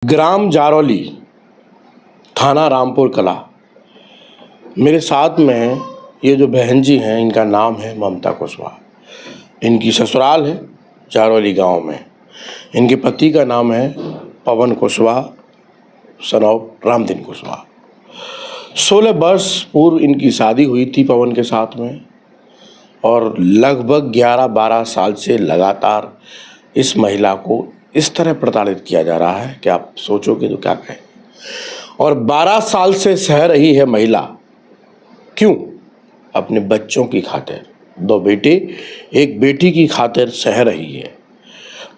ग्राम जारौली, थाना रामपुर कला। मेरे साथ में ये जो बहन जी हैं, इनका नाम है ममता कुशवाहा। इनकी ससुराल है जारौली गांव में। इनके पति का नाम है पवन कुशवाहा, सन ऑफ रामदीन कुशवाहा। 16 वर्ष पूर्व इनकी शादी हुई थी पवन के साथ में, और लगभग 11-12 साल से लगातार इस महिला को इस तरह प्रताड़ित किया जा रहा है कि आप सोचोगे तो क्या कहें। और 12 साल से सह रही है महिला। क्यों? अपने बच्चों की खातिर, 2 बेटे 1 बेटी की खातिर सह रही है।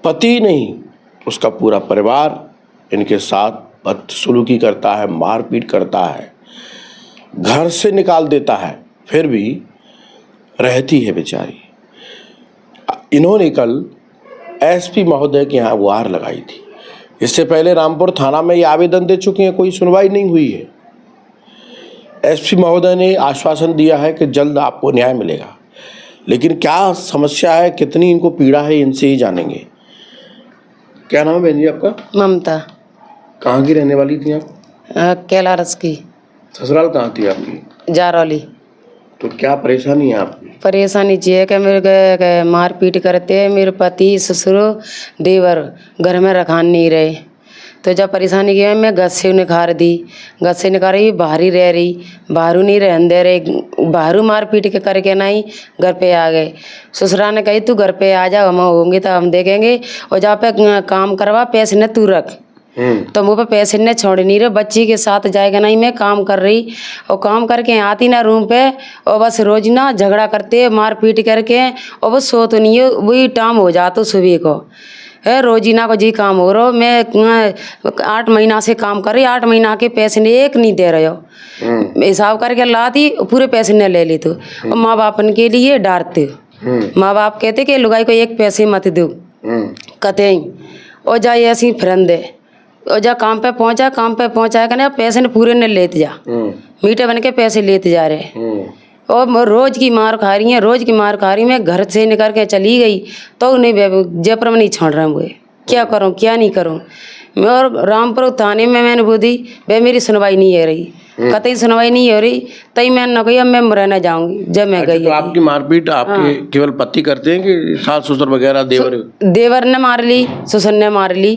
पति नहीं, उसका पूरा परिवार इनके साथ बदसलूकी करता है, मारपीट करता है, घर से निकाल देता है, फिर भी रहती है बेचारी। इन्होंने कल एसपी महोदय के यहाँ गुहार लगाई थी। इससे पहले रामपुर थाना में ये आवेदन दे चुकी हैं, कोई सुनवाई नहीं हुई है। एसपी महोदय ने आश्वासन दिया है कि जल्द आपको न्याय मिलेगा, लेकिन क्या समस्या है, कितनी इनको पीड़ा है, इनसे ही जानेंगे। क्या नाम है बहन जी आपका? ममता। कहाँ की रहने वाली थी आप? कैलारस की। ससुराल कहाँ थी आपकी? जारौली। तो क्या परेशानी है आपकी? परेशानी ये कि मेरे मार पीट करते हैं, मेरे पति ससुर देवर घर में रखान नहीं रहे। तो जब परेशानी की है, मैं गस से निखार दी, गस से निखार रही, बाहर ही रह रही, बाहरू नहीं रहने दे रहे, बाहरू मार पीट के करके नहीं घर पे आ गए। ससुरा ने कही तू घर पे आ जा, हम होंगे तो हम देखेंगे, और जहाँ पे काम करवा पैसे न तू रख। तो मुँह पे पैसे ने छोड़ नहीं रहे, बच्ची के साथ जाएगा नहीं। मैं काम कर रही और काम करके आती ना रूम पे, और बस रोज ना झगड़ा करते मार पीट करके, और बस सो तो नहीं है, वही टाइम हो जाता सुबह को है। रोजीना को जी काम हो रहा। मैं 8 महीना से काम कर रही, 8 महीना के पैसे ने एक नहीं दे रहे हो। हिसाब करके लाती, पूरे पैसे ने ले ली। तो और माँ बाप के लिए डांटते, माँ बाप कहते कि लुगाई को 1 पैसे मत दो, कहते ही और जाए ऐसी फ्रेंड दे, और जा काम पे पहुंचा कर पैसे ने पूरे ने लेते जा, मीठे बन के पैसे लेते जा रहे। और रोज की मार खा रही है, रोज की मार खा रही। मैं घर से निकल के चली गई तो उन्हें जयपुर में नहीं छोड़ रहा मुझे। क्या करूं क्या नहीं करूं मैं। और रामपुर थाने में मैंने बोली भाई मेरी सुनवाई नहीं हो रही, कतई सुनवाई नहीं हो रही। तई मैंने न कही अब मैं रहना जाऊंगी। जब मैं गई तो आपकी मारपीट आपके केवल पति करते हैं कि सास ससुर वगैरह देवर ने मार ली, ससुर ने मार ली।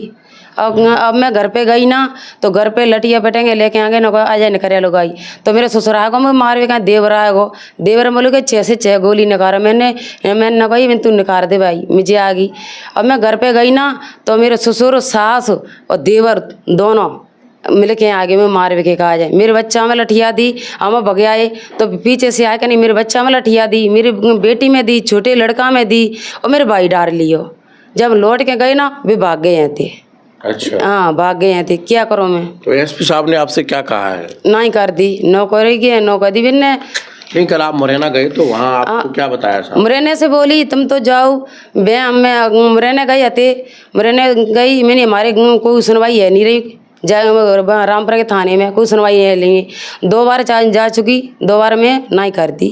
अब मैं घर पे गई ना, तो घर पे लटिया बैठेंगे लेके आ गए ना, अजय ने करे लोग आई। तो मेरे ससुराल को मैं मार भी कहा देवर आएगो, देवर बोले कि 6 से 6 गोली निकारा। मैंने न कही मैं तू निकाल दे भाई, मुझे आ गई। अब मैं घर पे गई ना, तो मेरे ससुर सास और देवर दोनों मिल के आगे में मार के कहा जाए। मेरे बच्चा में लठिया दी, हम भगे आए तो पीछे से आए कि नहीं, मेरे बच्चा में लठिया दी, मेरी बेटी में दी, छोटे लड़का में दी, और मेरे भाई डार लियो। जब लौट के गए ना, वे भाग गए हैं थे। अच्छा, हाँ भाग गए थे। क्या करूँ मैं? तो एसपी साहब ने आपसे क्या कहा है? नहीं कर दी, नौकरी की नौकर दी बिन्ने। नहीं, कल आप मुरैना गए तो वहाँ आपको क्या बताया साहब? मुरैना से बोली तुम तो जाओ। मैं मुरैना गई थे, मुरैना गई मैंने, हमारे कोई सुनवाई है नहीं रही। रामपुर के थाने में कोई सुनवाई है नहीं। 2 बार जा चुकी, 2 बार में नहीं कर दी।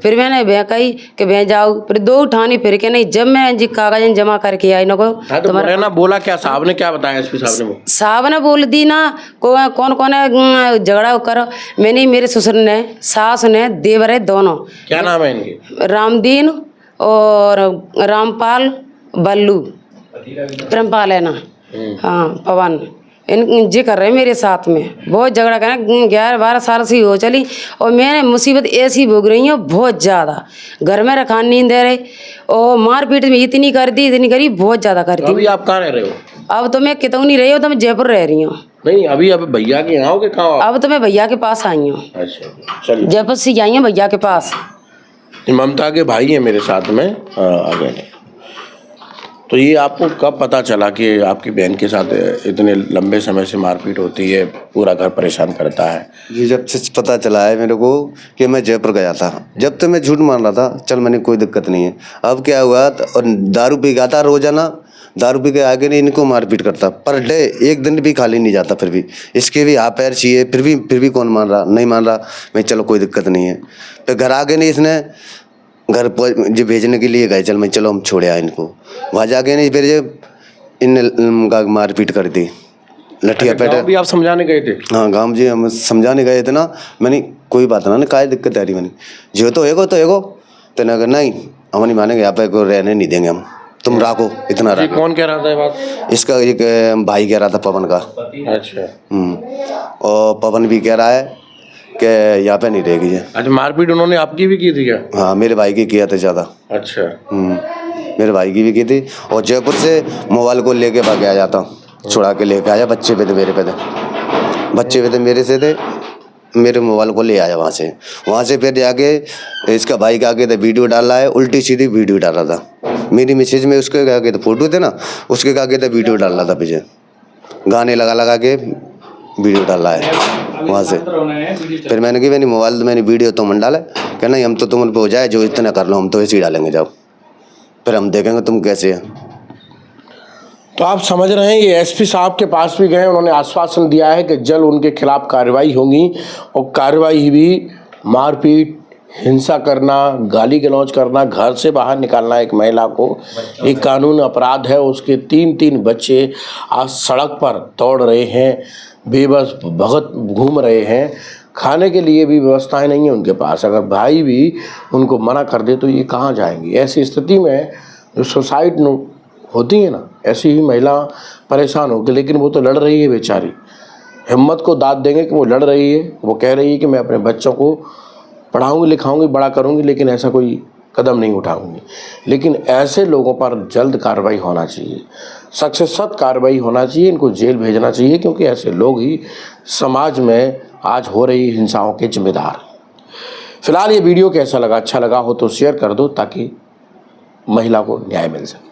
फिर मैंने भैया कही कि भैया जाओ, फिर 2 उठानी फिर के नहीं। जब मैं जी कागज जमा करके आई ना को, तो मुरैना बोला क्या? साहब ने क्या बताया? एसपी साहब ने साहब ने बोल दी ना कौन कौन है झगड़ा करो। मैंने, मेरे ससुर ने, सास ने, देवर है दोनों। क्या नाम है इनके? रामदीन और रामपाल, बल्लू, प्रेमपाल है ना, हाँ पवन। इन जी कर रहे मेरे साथ में, बहुत झगड़ा कर रहे। 11-12 साल से हो चली, और मैंने मुसीबत ऐसी भोग रही हूँ बहुत ज़्यादा। घर में रखा नहीं दे रहे, और मारपीट में इतनी कर दी, इतनी करी, बहुत ज़्यादा कर दी। अभी आप कहाँ रह रहे हो? अब तो मैं कितनी रही हूँ, तो मैं जयपुर रह रही हूँ। नहीं, अभी भैया के यहाँ हो कि कहाँ? अब तो मैं भैया के पास आई हूँ। अच्छा, चलिए। जयपुर से आई हूँ भैया के पास। ममता के भाई हैं मेरे साथ में, आ गए। तो ये आपको कब पता चला कि आपकी बहन के साथ इतने लंबे समय से मारपीट होती है, पूरा घर परेशान करता है? ये जब से पता चला है मेरे को कि मैं जयपुर गया था, जब तक मैं झूठ मान रहा था, चल मैंने कोई दिक्कत नहीं है। अब क्या हुआ, और दारू पी गया था, रोजाना दारू पी के आगे नहीं इनको मारपीट करता, पर डे 1 दिन भी खाली नहीं जाता। फिर भी इसके भी हाथ पैर चाहिए, फिर भी कौन मान रहा, नहीं मान रहा। मैं चलो कोई दिक्कत नहीं है। फिर घर आगे नहीं, इसने घर पर जो भेजने के लिए गए, चलो हम छोड़े आए इनको। वहाँ जाके नहीं, फिर इन मारपीट कर दी। लठिया गाँव पेटे। भी आप समझाने गए थे? हाँ गाँव जी हम समझाने गए थे ना, मैंने कोई बात ना काय दिक्कत आ रही मैंने जो तो एगो तो ना अगर नहीं हम नहीं मानेंगे, यहाँ पे को रहने नहीं देंगे हम, तुम राखो इतना जी, राखो। कौन कह रहा था ये बात? इसका एक भाई कह रहा था पवन का। अच्छा। और पवन भी कह रहा है कि यहाँ पे नहीं रहेगी ये। अच्छा, मारपीट उन्होंने आपकी भी की थी क्या? हाँ मेरे भाई की किया था ज़्यादा। अच्छा। मेरे भाई की भी की थी, और जयपुर से मोबाइल को लेके भाग गया जाता, छुड़ा के लेके आया, बच्चे पे थे मेरे पे थे, बच्चे पे थे मेरे से थे, मेरे मोबाइल को ले आया वहाँ से फिर जाके इसका भाई के आगे तो वीडियो डाल रहा है, उल्टी सीधी वीडियो डाल रहा था मेरी मैसेज में, उसके आगे तो फोटो थे ना, उसके आगे तो वीडियो डाल रहा था, पीछे गाने लगा के वीडियो डाल रहा है वहाँ से। फिर मैंने कहा मैंने मोबाइल मैंने वीडियो तो मन डाला, क्या नहीं हम तो तुम पे हो जाए जो इतना कर लो, हम तो ऐसे ही डालेंगे, जाओ फिर हम देखेंगे तुम कैसे है। तो आप समझ रहे हैं, ये एसपी साहब के पास भी गए, उन्होंने आश्वासन दिया है कि जल्द उनके खिलाफ कार्रवाई होगी, और कार्रवाई भी मारपीट, हिंसा करना, गाली गलौज करना, घर से बाहर निकालना एक महिला को एक कानून अपराध है। उसके 3 बच्चे आज सड़क पर दौड़ रहे हैं, बेबस भगत घूम रहे हैं, खाने के लिए भी व्यवस्थाएं नहीं है उनके पास। अगर भाई भी उनको मना कर दे तो ये कहाँ जाएंगी? ऐसी स्थिति में जो सुसाइड होती है ना, ऐसी ही महिला परेशान होगी, लेकिन वो तो लड़ रही है बेचारी। हिम्मत को दाद देंगे कि वो लड़ रही है, वो कह रही है कि मैं अपने बच्चों को पढ़ाऊंगी, लिखाऊंगी, बड़ा करूंगी, लेकिन ऐसा कोई कदम नहीं उठाऊंगी। लेकिन ऐसे लोगों पर जल्द कार्रवाई होना चाहिए, सख्त से सख्त कार्रवाई होना चाहिए, इनको जेल भेजना चाहिए, क्योंकि ऐसे लोग ही समाज में आज हो रही हिंसाओं के जिम्मेदार। फिलहाल ये वीडियो कैसा लगा? अच्छा लगा हो तो शेयर कर दो ताकि महिला को न्याय मिल सके।